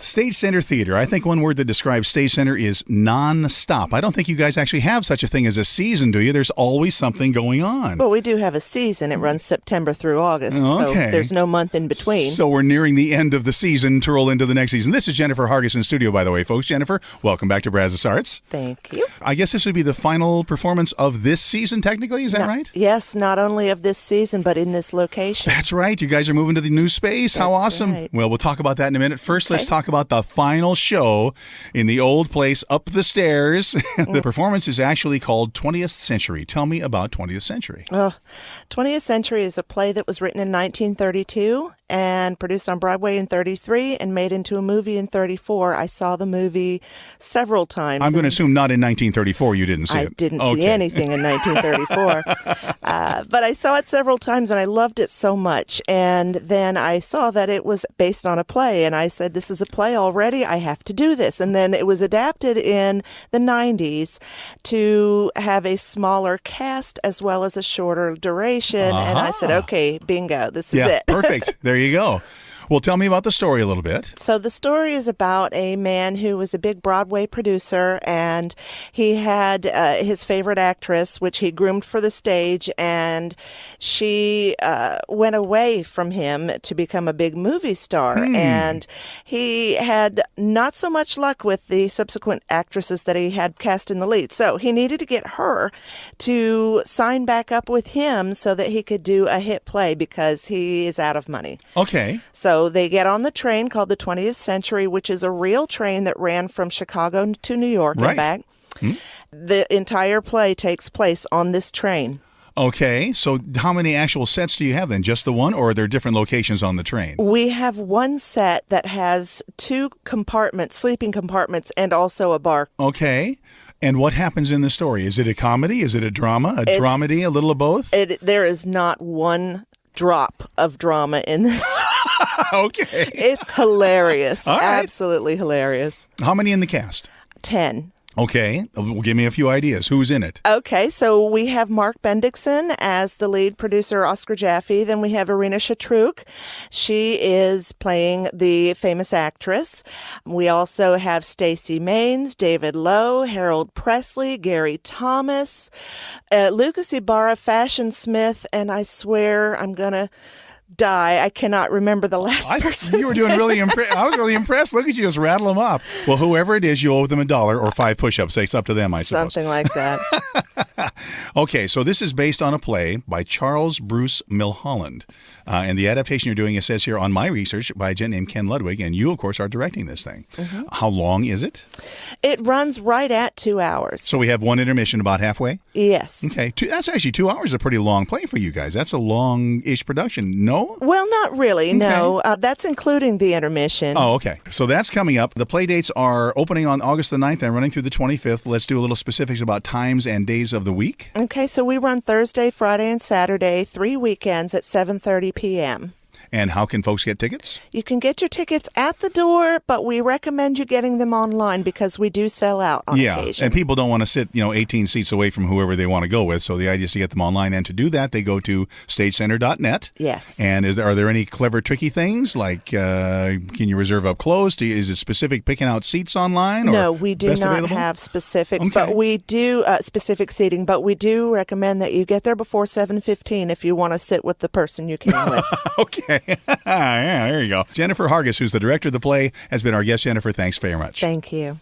Stage Center Theater. I think one word that describes Stage Center is non-stop. I don't think you guys actually have such a thing as a season, do you? There's always something going on. Well, we do have a season. It runs September through August, so there's no month in between. So we're nearing the end of the season to roll into the next season. This is Jennifer Hargis in studio, by the way, folks. Jennifer, welcome back to Brazos Arts. Thank you. I guess this would be the final performance of this season, technically. Is that right? Yes, not only of this season, but in this location. That's right. You guys are moving to the new space. How awesome. Right. Well, we'll talk about that in a minute. First, let's talk about the final show in the old place up the stairs. The performance is actually called 20th Century. Tell me about 20th Century. 20th Century is a play that was written in 1932 and produced on Broadway in 33 and made into a movie in 34. I saw the movie several times. I'm going to assume not in 1934 you didn't see it. I didn't see anything in 1934. But I saw it several times and I loved it so much. And then I saw that it was based on a play and I said, this is a play already. I have to do this. And then it was adapted in the 90s to have a smaller cast as well as a shorter duration. And I said, okay, bingo, this is it. Perfect. There you go. Well, tell me about the story a little bit. So the story is about a man who was a big Broadway producer, and he had his favorite actress, which he groomed for the stage, and she went away from him to become a big movie star. And he had not so much luck with the subsequent actresses that he had cast in the lead. So he needed to get her to sign back up with him so that he could do a hit play because he is out of money. Okay. So they get on the train called the 20th Century, which is a real train that ran from Chicago to New York and back. The entire play takes place on this train. Okay, so how many actual sets do you have then? Just the one, or are there different locations on the train? We have one set that has 2 compartments, sleeping compartments, and also a bar. Okay. And what happens in the story? Is it a comedy? Is it a drama? A dramedy? A little of both? There is not one drop of drama in this. Okay. It's hilarious. All right. Absolutely hilarious. How many in the cast? 10. Okay. Well, give me a few ideas. Who's in it? Okay, so we have Mark Bendixson as the lead producer, Oscar Jaffe. Then we have Irina Shatruk. She is playing the famous actress. We also have Stacey Maines, David Lowe, Harold Presley, Gary Thomas, Lucas Ibarra, Fashion Smith, and I swear I'm going to die. I cannot remember the last person. You were doing really I was really impressed. Look at you, just rattle them off. Well, whoever it is, you owe them $1 or 5 push-ups. It's up to them, I suppose. Something like that. Okay, so this is based on a play by Charles Bruce Milholland. And the adaptation you're doing, it says here on my research, by a gent named Ken Ludwig. And you, of course, are directing this thing. How long is it? It runs right at 2 hours. So we have one intermission about halfway? Yes. Okay. That's actually 2 hours is a pretty long play for you guys. That's a long-ish production. No? Well, not really, okay. No. That's including the intermission. Oh, okay. So that's coming up. The play dates are opening on August the 9th and running through the 25th. Let's do a little specifics about times and days of the week. Okay, so we run Thursday, Friday, and Saturday, 3 weekends at 7:30 p.m. And how can folks get tickets? You can get your tickets at the door, but we recommend you getting them online because we do sell out on occasion. And people don't want to sit, 18 seats away from whoever they want to go with. So the idea is to get them online. And to do that, they go to stagecenter.net. Yes. And are there any clever, tricky things? Like, can you reserve up close? Is it specific picking out seats online? No, we do not have specifics, but we do specific seating. But we do recommend that you get there before 7:15 if you want to sit with the person you came with. Okay. Yeah, there you go. Jennifer Hargis, who's the director of the play, has been our guest. Jennifer, thanks very much. Thank you.